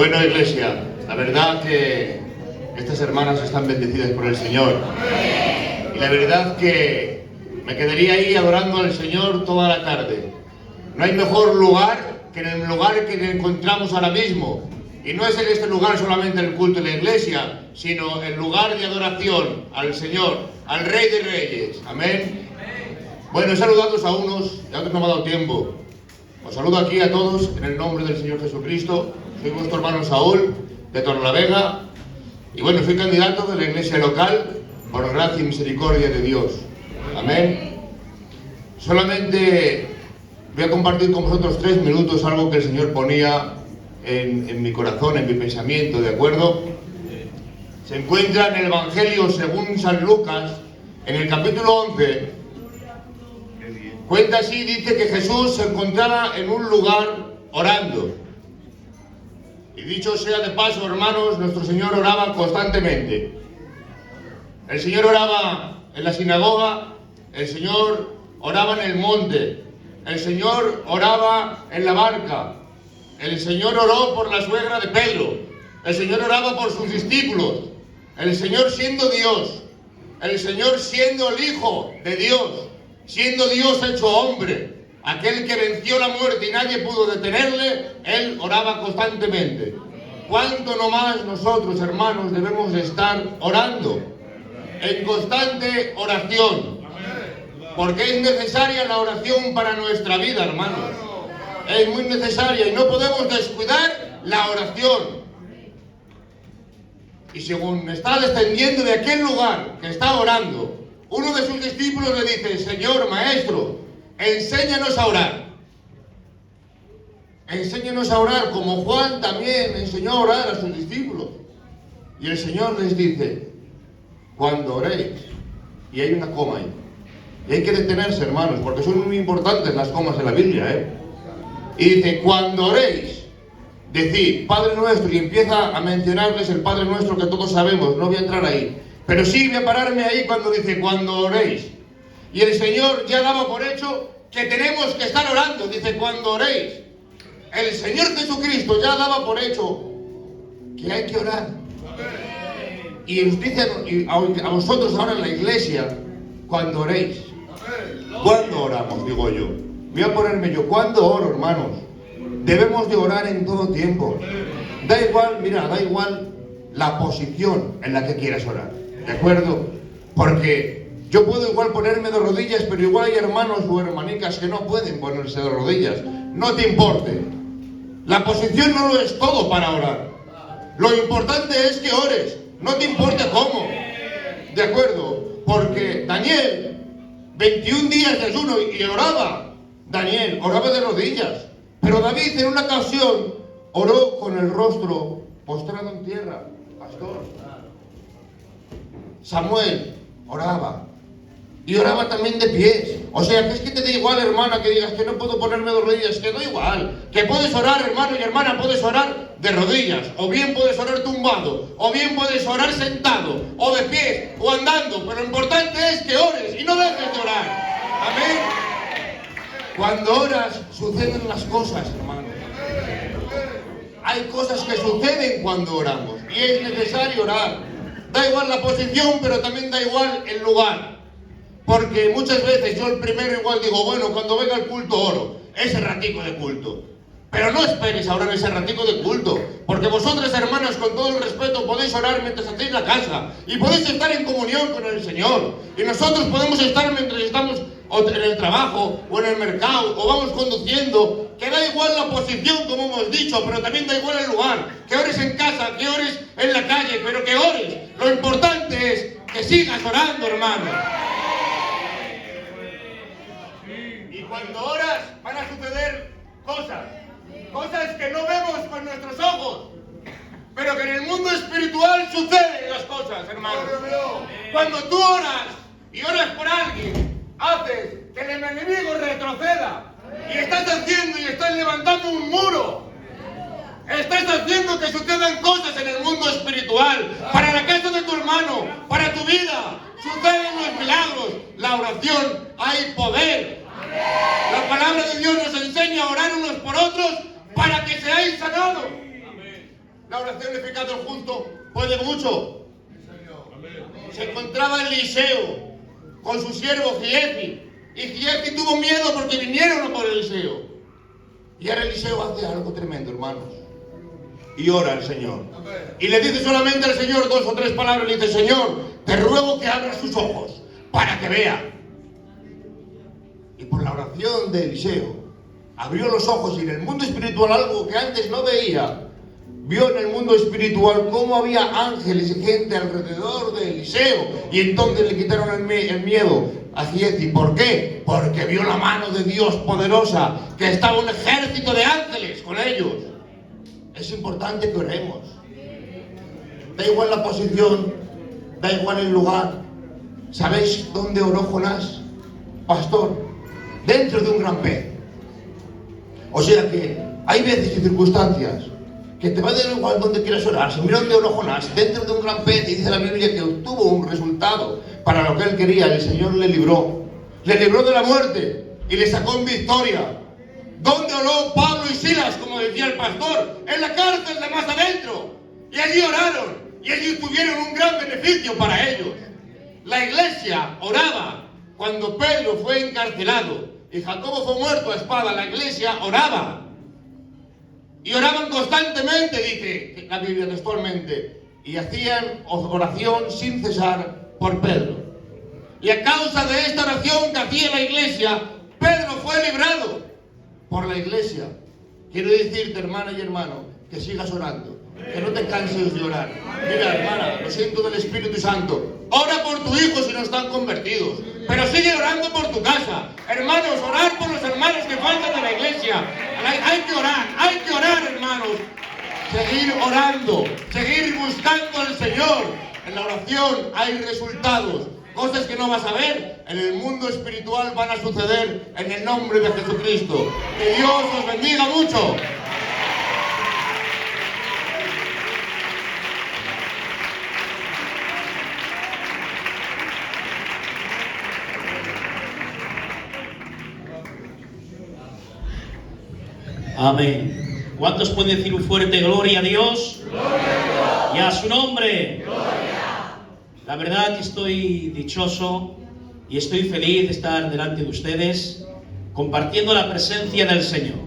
Bueno, iglesia, la verdad que estas hermanas están bendecidas por el Señor. Y la verdad que me quedaría ahí adorando al Señor toda la tarde. No hay mejor lugar que en el lugar que encontramos ahora mismo. Y no es en este lugar solamente el culto de la iglesia, sino el lugar de adoración al Señor, al Rey de Reyes. Amén. Bueno, saludados a unos, ya que no me ha dado tiempo. Os saludo aquí a todos en el nombre del Señor Jesucristo. Soy vuestro hermano Saúl, de Torrelavega. Y bueno, soy candidato de la iglesia local por gracia y misericordia de Dios. Amén. Solamente voy a compartir con vosotros 3 minutos algo que el Señor ponía en mi corazón, en mi pensamiento, ¿de acuerdo? Se encuentra en el Evangelio según San Lucas, en el capítulo 11. Cuenta así, dice que Jesús se encontraba en un lugar orando. Y dicho sea de paso, hermanos, nuestro Señor oraba constantemente. El Señor oraba en la sinagoga, el Señor oraba en el monte, el Señor oraba en la barca, el Señor oró por la suegra de Pedro, el Señor oraba por sus discípulos, el Señor siendo Dios, el Señor siendo el Hijo de Dios, siendo Dios hecho hombre, aquel que venció la muerte y nadie pudo detenerle, Él oraba constantemente. ¿Cuánto no más nosotros, hermanos, debemos de estar orando? En constante oración. Porque es necesaria la oración para nuestra vida, hermanos. Es muy necesaria y no podemos descuidar la oración. Y según está descendiendo de aquel lugar que está orando, uno de sus discípulos le dice: Señor, Maestro, enséñanos a orar. Enséñanos a orar como Juan también enseñó a orar a sus discípulos. Y el Señor les dice: cuando oréis, y hay una coma ahí, y hay que detenerse, hermanos, porque son muy importantes las comas en la Biblia, Y dice: cuando oréis, decid Padre Nuestro, y empieza a mencionarles el Padre Nuestro que todos sabemos. No voy a entrar ahí, pero sí voy a pararme ahí cuando dice cuando oréis. Y el Señor ya daba por hecho que tenemos que estar orando. Dice cuando oréis. El Señor Jesucristo ya daba por hecho que hay que orar. Y nos dice a vosotros ahora en la iglesia, cuando oréis. ¿Cuándo oramos? Digo yo. Voy a ponerme yo. ¿Cuándo oro, hermanos? Debemos de orar en todo tiempo. Da igual, mira, da igual la posición en la que quieras orar. ¿De acuerdo? Porque yo puedo igual ponerme de rodillas, pero igual hay hermanos o hermanicas que no pueden ponerse de rodillas. No te importe. La posición no lo es todo para orar. Lo importante es que ores. No te importa cómo. ¿De acuerdo? Porque Daniel, 21 días de ayuno y oraba. Daniel oraba de rodillas. Pero David en una ocasión oró con el rostro postrado en tierra. Pastor. Samuel oraba. Y oraba también de pies. O sea, que es que te da igual, hermana, que digas que no puedo ponerme de rodillas. Que da igual. Que puedes orar, hermano y hermana, puedes orar de rodillas. O bien puedes orar tumbado. O bien puedes orar sentado. O de pies. O andando. Pero lo importante es que ores y no dejes de orar. Amén. Cuando oras, suceden las cosas, hermano. Hay cosas que suceden cuando oramos. Y es necesario orar. Da igual la posición, pero también da igual el lugar. Porque muchas veces yo el primero igual digo, bueno, cuando venga el culto oro, ese ratico de culto. Pero no esperes a orar ese ratico de culto, porque vosotras, hermanas, con todo el respeto, podéis orar mientras hacéis la casa, y podéis estar en comunión con el Señor. Y nosotros podemos estar mientras estamos en el trabajo, o en el mercado, o vamos conduciendo, que da igual la posición, como hemos dicho, pero también da igual el lugar. Que ores en casa, que ores en la calle, pero que ores. Lo importante es que sigas orando, hermano. Cuando oras van a suceder cosas que no vemos con nuestros ojos, pero que en el mundo espiritual suceden las cosas, hermano. Cuando tú oras y oras por alguien, haces que el enemigo retroceda y estás haciendo y estás levantando un muro. Estás haciendo que sucedan cosas en el mundo espiritual, para la casa de tu hermano, para tu vida. Suceden los milagros. La oración, hay poder. La palabra de Dios nos enseña a orar unos por otros para que seáis sanados. la oración eficaz del justo puede mucho. Se encontraba Eliseo con su siervo Giezi, y Giezi tuvo miedo porque vinieron a por Eliseo. Y ahora Eliseo hace algo tremendo, hermanos, y ora al Señor, y le dice solamente al Señor 2 o 3 palabras. Le dice: Señor, te ruego que abras sus ojos para que vea. Y por la oración de Eliseo abrió los ojos, y en el mundo espiritual, algo que antes no veía, vio en el mundo espiritual cómo había ángeles y gente alrededor de Eliseo, y entonces le quitaron el miedo a Giezi. ¿Por qué? Porque vio la mano de Dios poderosa, que estaba un ejército de ángeles con ellos. Es importante que oremos. Da igual la posición, da igual el lugar. ¿Sabéis dónde oró Jonás, pastor? Dentro de un gran pez. O sea que hay veces y circunstancias que te va a dar igual donde quieras orar. Si mira dónde oró Jonás, dentro de un gran pez, y dice la Biblia que obtuvo un resultado para lo que él quería. El Señor le libró de la muerte y le sacó en victoria. ¿Dónde oró Pablo y Silas, como decía el pastor? En la cárcel de más adentro. Y allí oraron, y allí tuvieron un gran beneficio para ellos. La iglesia oraba cuando Pedro fue encarcelado y Jacobo fue muerto a espada. La iglesia oraba. Y oraban constantemente, dice la Biblia textualmente, y hacían oración sin cesar por Pedro. Y a causa de esta oración que hacía la iglesia, Pedro fue librado por la iglesia. Quiero decirte, hermana y hermano, que sigas orando, que no te canses de orar. Mira, hermana, lo siento del Espíritu Santo, ora por tu hijo si no están convertidos, pero sigue orando por tu casa. Hermanos, orar por los hermanos que faltan de la iglesia. Hay que orar, hermanos. Seguir orando, seguir buscando al Señor. En la oración hay resultados. Cosas que no vas a ver en el mundo espiritual van a suceder en el nombre de Jesucristo. Que Dios os bendiga mucho. Amén. ¿Cuántos pueden decir un fuerte gloria a Dios? ¡Gloria a Dios! Y a su nombre. ¡Gloria! La verdad que estoy dichoso y estoy feliz de estar delante de ustedes compartiendo la presencia del Señor.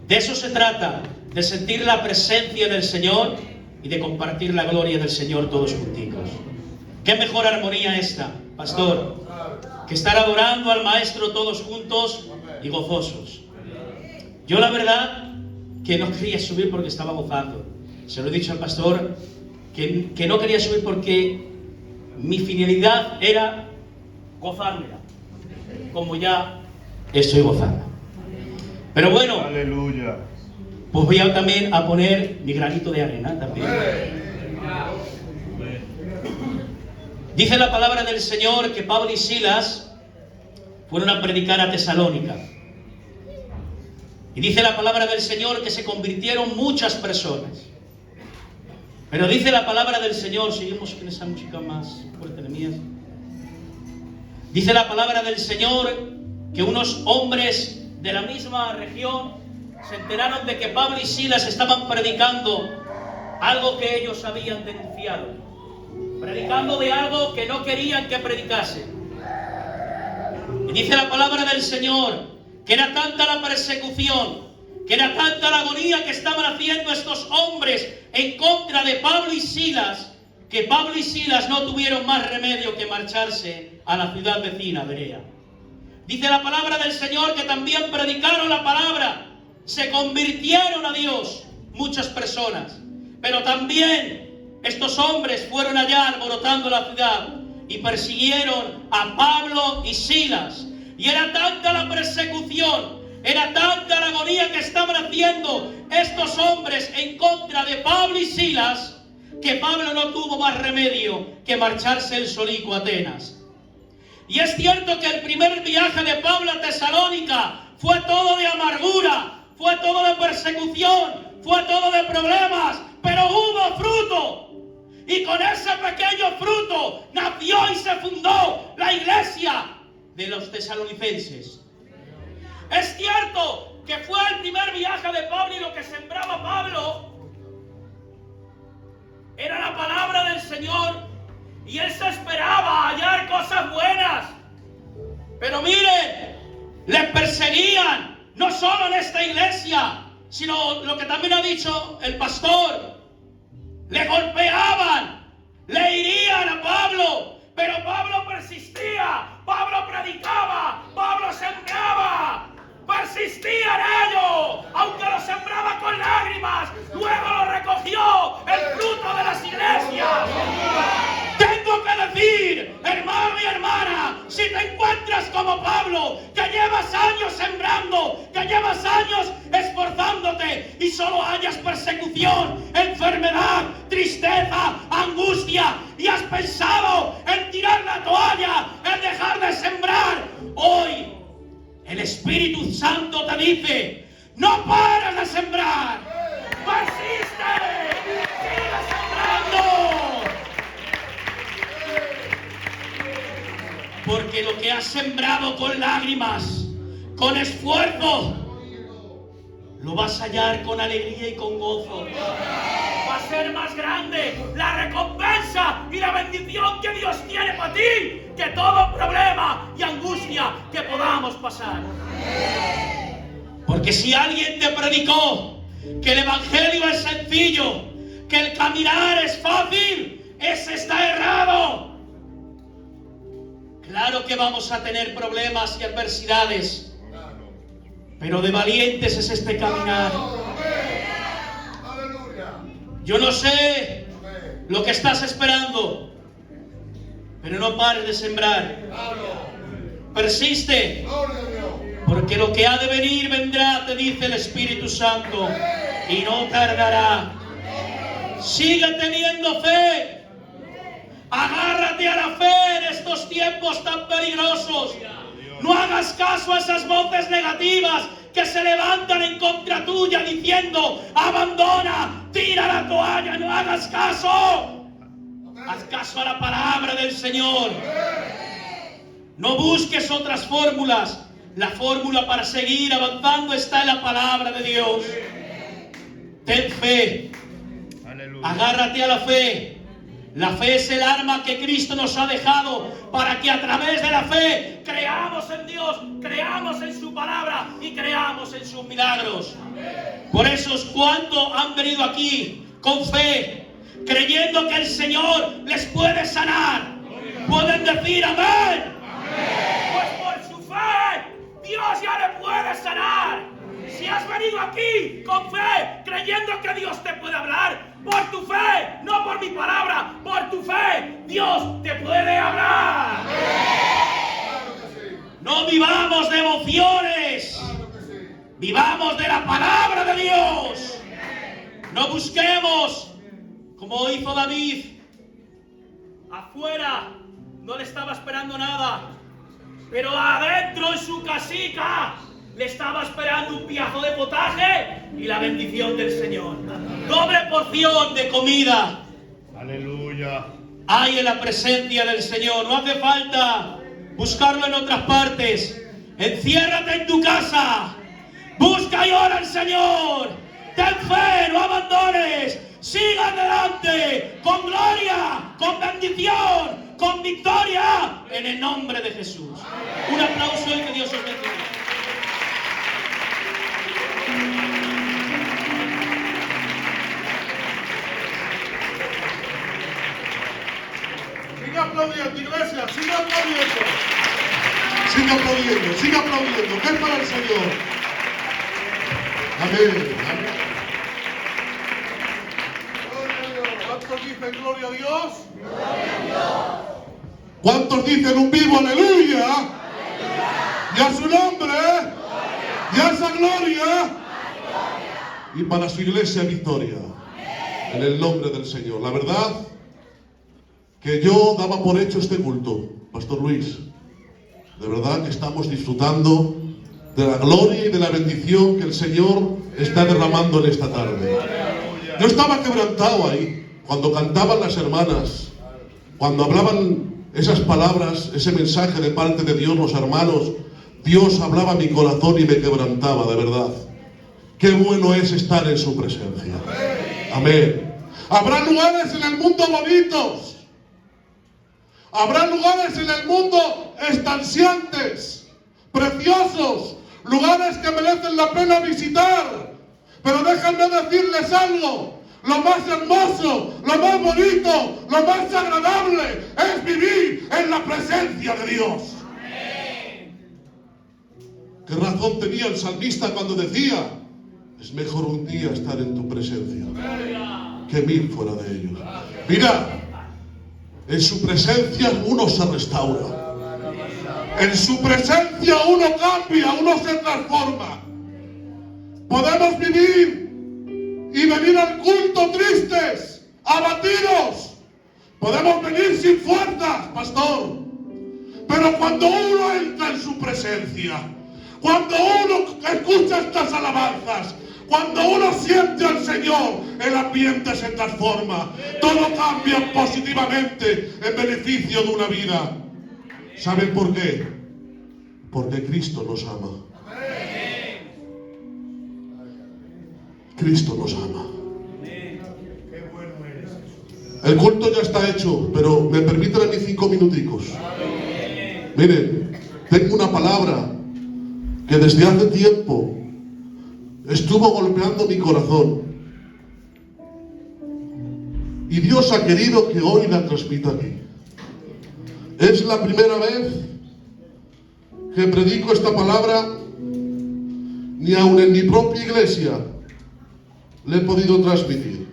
De eso se trata, de sentir la presencia del Señor y de compartir la gloria del Señor todos juntitos. ¿Qué mejor armonía esta, pastor, que estar adorando al Maestro todos juntos y gozosos? Yo la verdad que no quería subir porque estaba gozando. Se lo he dicho al pastor que no quería subir porque mi finalidad era gozármela, como ya estoy gozando. Pero bueno, aleluya, pues voy también a poner mi granito de arena también. Dice la palabra del Señor que Pablo y Silas fueron a predicar a Tesalónica. Y dice la palabra del Señor que se convirtieron muchas personas. Pero dice la palabra del Señor, seguimos con esa música más fuerte de mía. Dice la palabra del Señor que unos hombres de la misma región se enteraron de que Pablo y Silas estaban predicando algo que ellos habían denunciado. Predicando de algo que no querían que predicase. Y dice la palabra del Señor que era tanta la persecución, que era tanta la agonía que estaban haciendo estos hombres en contra de Pablo y Silas, que Pablo y Silas no tuvieron más remedio que marcharse a la ciudad vecina, Berea. Dice la palabra del Señor que también predicaron la palabra, se convirtieron a Dios muchas personas, pero también estos hombres fueron allá alborotando la ciudad y persiguieron a Pablo y Silas. Y era tanta la persecución, era tanta la agonía que estaban haciendo estos hombres en contra de Pablo y Silas, que Pablo no tuvo más remedio que marcharse él solico a Atenas. Y es cierto que el primer viaje de Pablo a Tesalónica fue todo de amargura, fue todo de persecución, fue todo de problemas, pero hubo fruto. Y con ese pequeño fruto nació y se fundó la iglesia de los tesalonicenses. Es cierto que fue el primer viaje de Pablo y lo que sembraba Pablo Señor y él se esperaba hallar cosas buenas. Pero miren, les perseguían, no solo en esta iglesia, sino lo que también ha dicho el pastor. Le golpeaban, le herían a Pablo, pero Pablo persistía, Pablo predicaba, Pablo sembraba, persistía en ello, aunque lo sembraba con lágrimas, luego lo recogió el fruto de las iglesias. Tengo que decir, hermano y hermana, si te encuentras como Pablo, que llevas años sembrando, que llevas años esforzándote y solo hallas persecución, enfermedad, tristeza, angustia, y has pensado en tirar la toalla, en dejar de sembrar, hoy el Espíritu Santo te dice, no pares de sembrar, persiste, sigue sembrando. Porque lo que has sembrado con lágrimas, con esfuerzo, lo vas a hallar con alegría y con gozo. Va a ser más grande la recompensa y la bendición que Dios tiene para ti que todo problema y angustia que podamos pasar. Porque si alguien te predicó que el evangelio es sencillo, que el caminar es fácil, ese está errado. Claro que vamos a tener problemas y adversidades, pero de valientes es este caminar. Yo no sé lo que estás esperando, pero no pares de sembrar. Persiste, porque lo que ha de venir vendrá, te dice el Espíritu Santo, y no tardará. Sigue teniendo fe. Agárrate a la fe en estos tiempos tan peligrosos. No hagas caso a esas voces negativas que se levantan en contra tuya diciendo, abandona, tira la toalla, no hagas caso. Haz caso a la palabra del Señor. No busques otras fórmulas. La fórmula para seguir avanzando está en la palabra de Dios. Ten fe. Agárrate a la fe. La fe es el arma que Cristo nos ha dejado para que a través de la fe creamos en Dios, creamos en su palabra y creamos en sus milagros. Por eso, cuando han venido aquí con fe, creyendo que el Señor les puede sanar, pueden decir amén. Pues por su fe, Dios ya le puede sanar. Si has venido aquí con fe, creyendo que Dios te puede hablar, por tu fe, no por mi palabra, por tu fe, Dios te puede hablar. No vivamos de emociones, vivamos de la palabra de Dios. No busquemos, como hizo David, afuera no le estaba esperando nada, pero adentro en su casica le estaba esperando un piazo de potaje y la bendición del Señor. Doble porción de comida. Aleluya. Hay en la presencia del Señor. No hace falta buscarlo en otras partes. Enciérrate en tu casa. Busca y ora al Señor. Ten fe, no abandones. Siga adelante con gloria, con bendición, con victoria, en el nombre de Jesús. Un aplauso y que Dios os bendiga. Siga aplaudiendo, iglesia, siga aplaudiendo. Siga aplaudiendo, siga aplaudiendo. Que es para el Señor. Amén. Amén. ¿Cuántos dicen gloria a Dios? Gloria a Dios. ¿Cuántos dicen un vivo aleluya? Aleluya. Y a su nombre. Gloria. Y a esa gloria. Y para su iglesia victoria. Amén. En el nombre del Señor. La verdad que yo daba por hecho este culto, Pastor Luis. De verdad que estamos disfrutando de la gloria y de la bendición que el Señor está derramando en esta tarde. Yo estaba quebrantado ahí, cuando cantaban las hermanas, cuando hablaban esas palabras, ese mensaje de parte de Dios, los hermanos. Dios hablaba a mi corazón y me quebrantaba, de verdad. Qué bueno es estar en su presencia. Amén. Habrá lugares en el mundo bonitos. Habrá lugares en el mundo estanciantes, preciosos, lugares que merecen la pena visitar. Pero déjenme decirles algo. Lo más hermoso, lo más bonito, lo más agradable es vivir en la presencia de Dios. ¿Qué razón tenía el salmista cuando decía: es mejor un día estar en tu presencia que 1000 fuera de ellos? Mira, en su presencia uno se restaura. En su presencia uno cambia, uno se transforma. Podemos vivir y venir al culto tristes, abatidos. Podemos venir sin fuerzas, pastor. Pero cuando uno entra en su presencia, cuando uno escucha estas alabanzas, cuando uno siente al Señor, el ambiente se transforma. Todo cambia positivamente en beneficio de una vida. ¿Saben por qué? Porque Cristo nos ama. Cristo nos ama. El culto ya está hecho, pero me permiten a mí 5 minuticos. Miren, tengo una palabra que desde hace tiempo estuvo golpeando mi corazón. Y Dios ha querido que hoy la transmita aquí. Es la primera vez que predico esta palabra, ni aun en mi propia iglesia le he podido transmitir.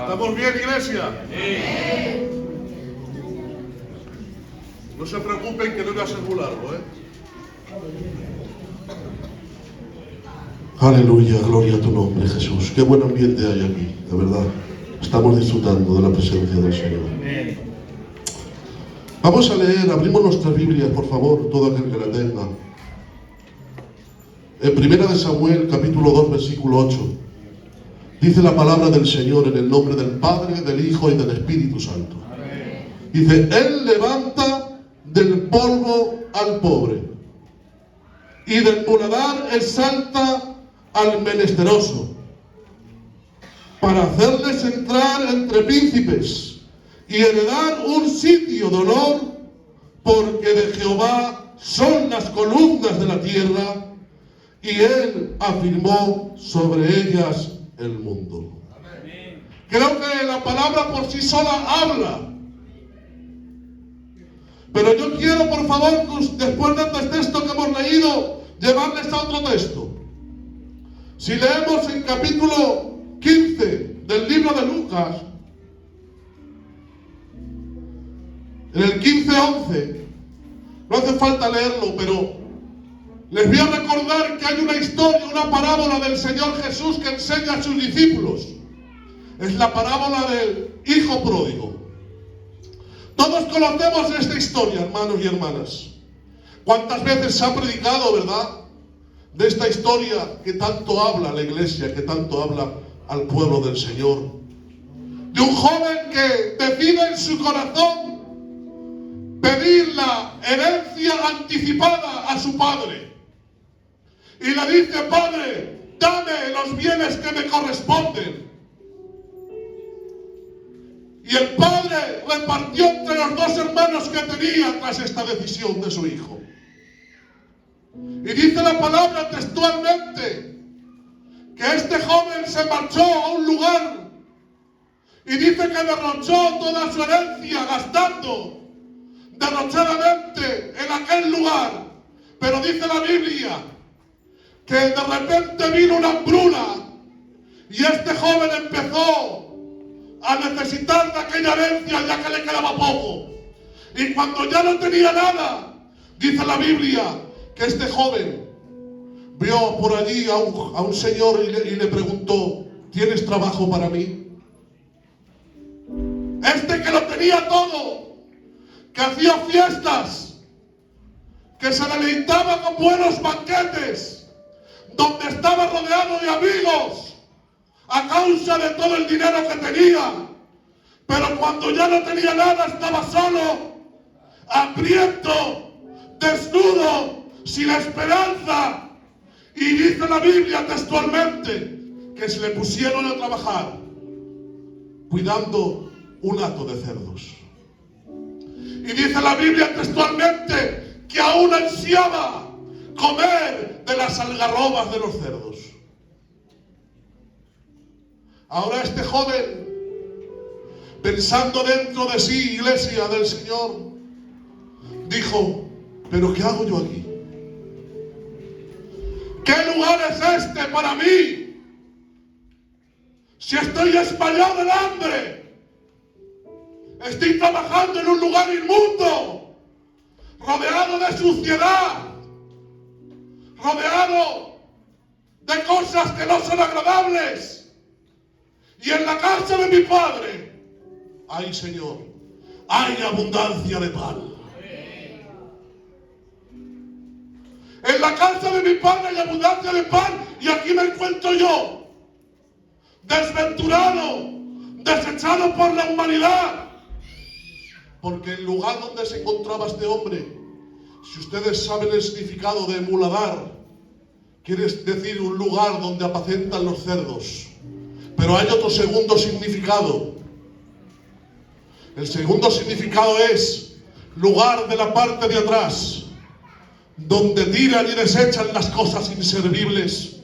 ¿Estamos bien, iglesia? No se preocupen que no voy a asegularlo, Aleluya, gloria a tu nombre, Jesús. Qué buen ambiente hay aquí, de verdad. Estamos disfrutando de la presencia del Señor. Vamos a leer, abrimos nuestras Biblias, por favor, todo aquel que la tenga. En 1 Samuel, capítulo 2, versículo 8. Dice la palabra del Señor en el nombre del Padre, del Hijo y del Espíritu Santo. Dice: Él levanta del polvo al pobre, y del muladar exalta al menesteroso, para hacerles entrar entre príncipes y heredar un sitio de honor, porque de Jehová son las columnas de la tierra, y Él afirmó sobre ellas el mundo. Creo que la palabra por sí sola habla. Pero yo quiero, por favor, después de este texto que hemos leído, llevarles a otro texto. Si leemos en capítulo 15 del libro de Lucas, en el 15:11, no hace falta leerlo, pero les voy a recordar que hay una historia, una parábola del Señor Jesús que enseña a sus discípulos. Es la parábola del hijo pródigo. Todos conocemos esta historia, hermanos y hermanas. ¿Cuántas veces se ha predicado, verdad, de esta historia que tanto habla la iglesia, que tanto habla al pueblo del Señor? De un joven que decide en su corazón pedir la herencia anticipada a su padre. Y le dice: Padre, dame los bienes que me corresponden. Y el padre repartió entre los 2 hermanos que tenía tras esta decisión de su hijo. Y dice la palabra textualmente que este joven se marchó a un lugar y dice que derrochó toda su herencia gastando derrochadamente en aquel lugar. Pero dice la Biblia que de repente vino una hambruna y este joven empezó a necesitar de aquella herencia, ya que le quedaba poco. Y cuando ya no tenía nada, dice la Biblia que este joven vio por allí a un señor y le preguntó: ¿tienes trabajo para mí? Este que lo tenía todo, que hacía fiestas, que se deleitaba con buenos banquetes, donde estaba rodeado de amigos a causa de todo el dinero que tenía, pero cuando ya no tenía nada estaba solo, hambriento, desnudo, sin esperanza. Y dice la Biblia textualmente que se le pusieron a trabajar cuidando un hato de cerdos. Y dice la Biblia textualmente que aún ansiaba comer de las algarrobas de los cerdos. Ahora este joven, pensando dentro de sí, iglesia del Señor, dijo: ¿pero qué hago yo aquí? ¿Qué lugar es este para mí? Si estoy desmayado de hambre, estoy trabajando en un lugar inmundo, rodeado de suciedad, rodeado de cosas que no son agradables. Y en la casa de mi padre, ay Señor, hay abundancia de pan. En la casa de mi padre hay abundancia de pan, y aquí me encuentro yo, desventurado, desechado por la humanidad. Porque el lugar donde se encontraba este hombre, si ustedes saben el significado de muladar, quiere decir un lugar donde apacentan los cerdos. Pero hay otro segundo significado. El segundo significado es lugar de la parte de atrás, donde tiran y desechan las cosas inservibles,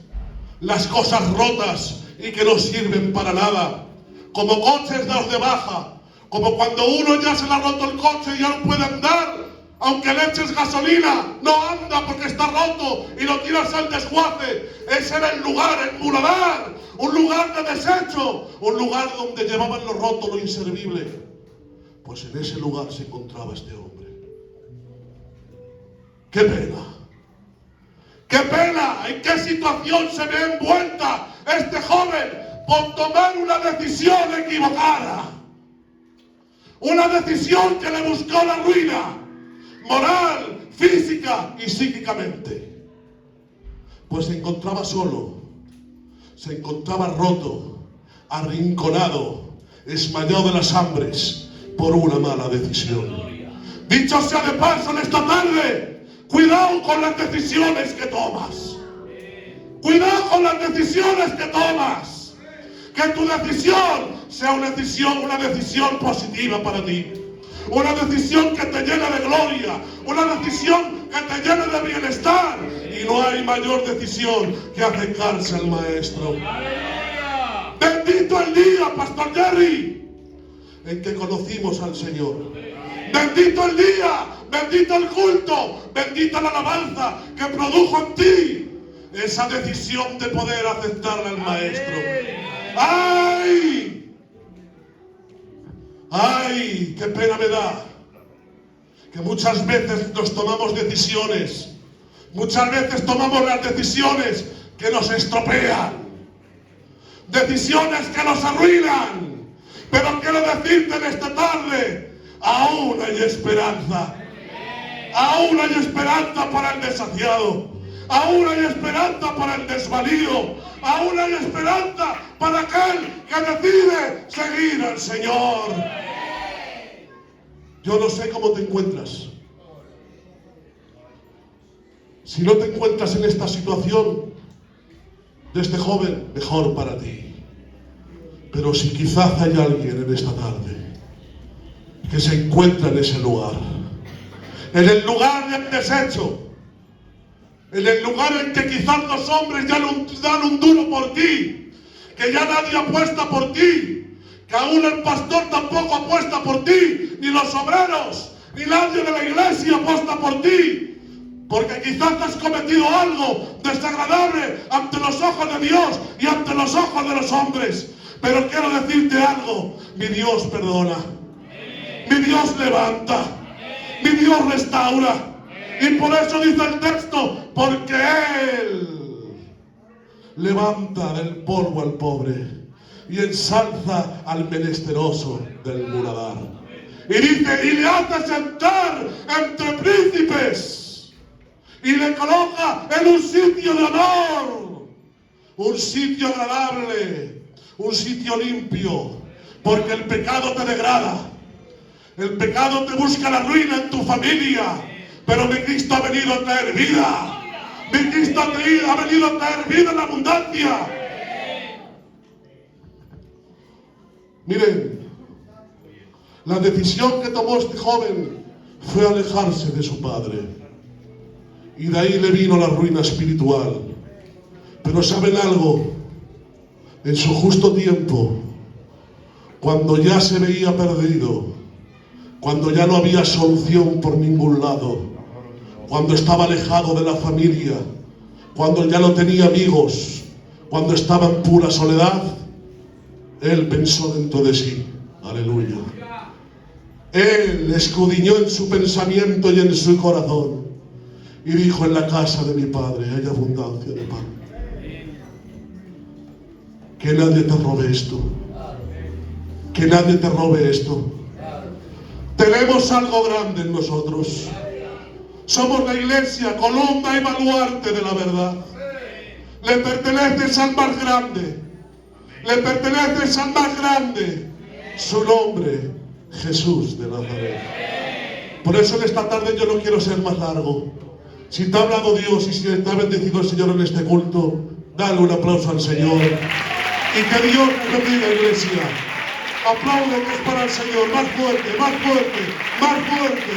las cosas rotas y que no sirven para nada, como coches dados de baja, como cuando uno ya se le ha roto el coche y ya no puede andar, aunque le eches gasolina, no anda porque está roto y lo tiras al desguace. Ese era el lugar, el muladar, un lugar de desecho, un lugar donde llevaban lo roto, lo inservible. Pues en ese lugar se encontraba este hombre. ¡Qué pena! ¡Qué pena! ¿En qué situación se ve envuelta este joven por tomar una decisión equivocada? Una decisión que le buscó la ruina, moral, física y psíquicamente. Pues se encontraba solo, se encontraba roto, arrinconado, esmayado de las hambres por una mala decisión. Dicho sea de paso en esta tarde, cuidado con las decisiones que tomas. Cuidado con las decisiones que tomas. Que tu decisión sea una decisión positiva para ti. Una decisión que te llene de gloria. Una decisión que te llene de bienestar. Y no hay mayor decisión que acercarse al Maestro. Bendito el día, Pastor Jerry, en que conocimos al Señor. Bendito el día, bendito el culto, bendita la alabanza que produjo en ti esa decisión de poder aceptarle al Maestro. ¡Ay! ¡Ay! ¡Qué pena me da! Que muchas veces nos tomamos decisiones, muchas veces tomamos las decisiones que nos estropean, decisiones que nos arruinan. Pero quiero decirte en esta tarde, aún hay esperanza. Aún hay esperanza para el desafiado. Aún hay esperanza para el desvalido. Aún hay esperanza para aquel que decide seguir al Señor. Yo no sé cómo te encuentras. Si no te encuentras en esta situación de este joven, mejor para ti. Pero si quizás hay alguien en esta tarde que se encuentra en ese lugar, en el lugar del desecho, en el lugar en que quizás los hombres ya no dan un duro por ti, que ya nadie apuesta por ti, que aún el pastor tampoco apuesta por ti, ni los obreros, ni nadie de la iglesia apuesta por ti, porque quizás has cometido algo desagradable ante los ojos de Dios y ante los ojos de los hombres. Pero quiero decirte algo, mi Dios perdona, mi Dios levanta, mi Dios restaura. Y por eso dice el texto, porque Él levanta del polvo al pobre y ensalza al menesteroso del muladar. Y dice, y le hace sentar entre príncipes y le coloca en un sitio de honor, un sitio agradable, un sitio limpio, porque el pecado te degrada, el pecado te busca la ruina en tu familia, Pero mi Cristo ha venido a traer vida. Mi Cristo ha venido a traer vida en abundancia. Miren, la decisión que tomó este joven fue alejarse de su padre. Y de ahí le vino la ruina espiritual. Pero ¿saben algo? En su justo tiempo, cuando ya se veía perdido, cuando ya no había solución por ningún lado, cuando estaba alejado de la familia, cuando ya no tenía amigos, cuando estaba en pura soledad, él pensó dentro de sí, aleluya. Él escudriñó en su pensamiento y en su corazón y dijo: en la casa de mi padre hay abundancia de pan. Que nadie te robe esto. Que nadie te robe esto. Tenemos algo grande en nosotros. Somos la iglesia, columna y baluarte de la verdad. Le perteneces al más grande. Le perteneces al más grande. Su nombre, Jesús de Nazaret. Por eso en esta tarde yo no quiero ser más largo. Si te ha hablado Dios y si te ha bendecido el Señor en este culto, dale un aplauso al Señor. Y que Dios te bendiga, iglesia. Aplaude que es para el Señor. Más fuerte, más fuerte, más fuerte.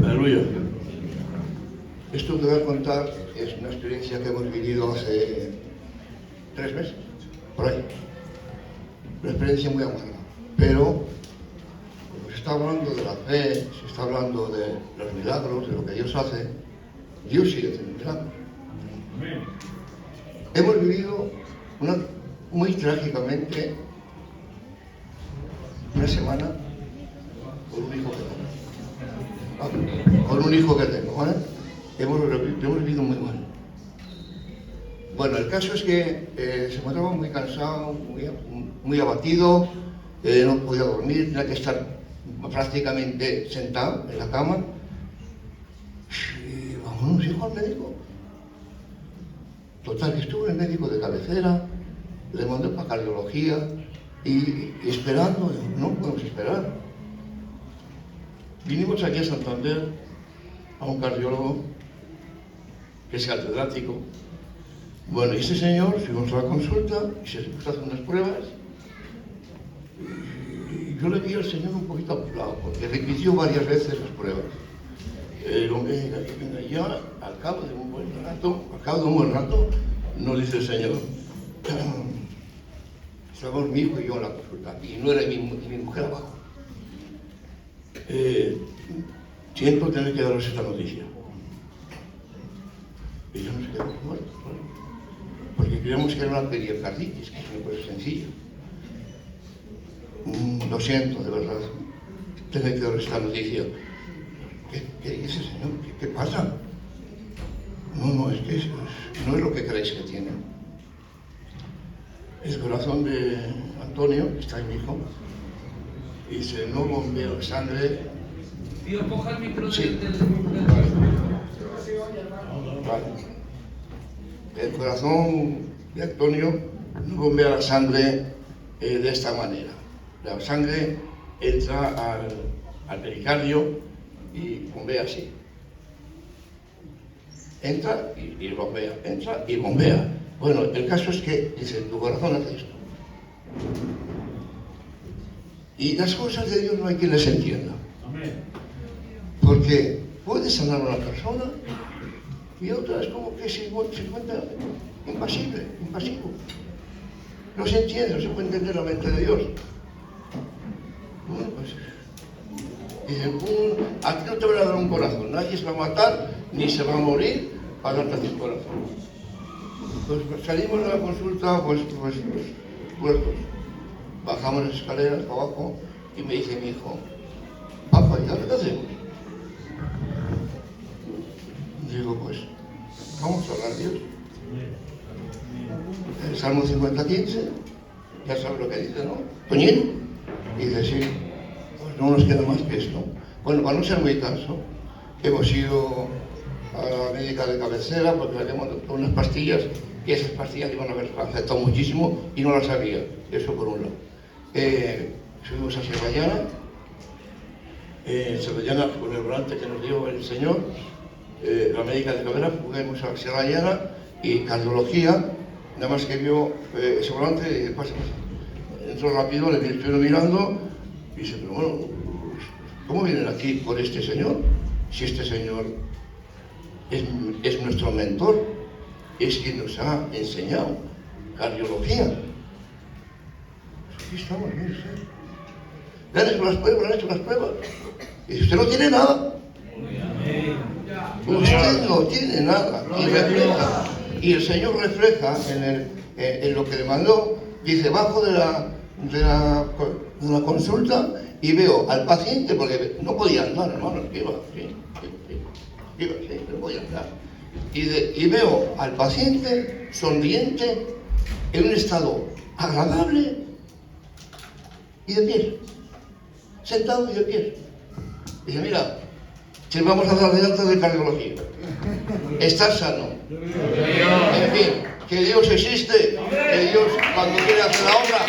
Aleluya. Esto que voy a contar es una experiencia que hemos vivido hace 3 meses, por ahí. Una experiencia muy amarga. Pero como se está hablando de la fe, se está hablando de los milagros, de lo que Dios hace, Dios sigue haciendo milagros. Hemos vivido muy trágicamente una semana con un hijo que tengo. Con un hijo que tengo, ¿vale? Hemos vivido muy mal. Bueno, el caso es que se encontraba muy cansado, muy abatido, no podía dormir, tenía que estar prácticamente sentado en la cama. Y vámonos, hijo, al médico. Total, que estuvo el médico de cabecera, le mandó para cardiología y esperando, no podemos esperar. Vinimos aquí a Santander a un cardiólogo que es catedrático. Bueno, y este señor fuimos a la consulta y se puso a hacer unas pruebas. Y yo le vi al señor un poquito apurado, porque repitió varias veces las pruebas. Ya al cabo de un buen rato, nos dice el señor: estábamos mi hijo y yo en la consulta, y no era mi mujer abajo. Siento tener que daros esta noticia. Y yo nos quedamos muertos, ¿no? Porque creíamos que era una periocarditis, que es una cosa sencilla. Lo siento, de verdad, tener que daros esta noticia. ¿Qué dice, señor? ¿Qué pasa? No, es que no es lo que creéis que tiene. El corazón de Antonio, que está en mi hijo, dice: no bombeo sangre. Tío, coja el micro Sí. Vale. El corazón de Antonio no bombea la sangre de esta manera. La sangre entra al pericardio y bombea así. Entra y bombea, entra y bombea. Bueno, el caso es que, dice, tu corazón hace esto. Y las cosas de Dios no hay quien les entienda. Porque puede sanar a una persona y otra es como que se encuentra impasivo. No se entiende, no se puede entender la mente de Dios. Bueno, pues dicen, a ti no te van a dar un corazón, nadie se va a matar ni se va a morir para darte un corazón. Pues salimos de la consulta pues puestos. Bajamos las escaleras para abajo y me dice mi hijo: papá, ¿y ahora qué hacemos? Digo, pues Vamos a orar a Dios. El Salmo 50:15, ya sabes lo que dice, ¿no? Toñín, y dice, sí, pues no nos queda más que esto. Bueno, para no ser muy caso, hemos ido a la médica de cabecera porque habíamos unas pastillas y esas pastillas iban a haber afectado muchísimo y no las sabía. Eso por un lado. Subimos a Seballana, con el volante que nos dio el Señor, la médica de cabecera, fuimos a Seballana y cardiología, nada más que vio ese volante y dice, pasa. Entró rápido, le estuvieron mirando y dice, pero bueno, ¿cómo vienen aquí por este señor? Si este señor es nuestro mentor, es quien nos ha enseñado cardiología. Pues aquí estamos, mire usted. Le han hecho las pruebas. Y dice, usted no tiene nada. Usted no tiene nada. Y el Señor refleja en lo que le mandó, dice, bajo de la consulta y veo al paciente, porque no podía andar, hermano, iba, no podía andar. Y veo al paciente sonriente, en un estado agradable y de pie, sentado y de pie. Dice, mira, te vamos a dar de alta de cardiología. Estás sano. En fin, que Dios existe, que Dios cuando quiere hacer la obra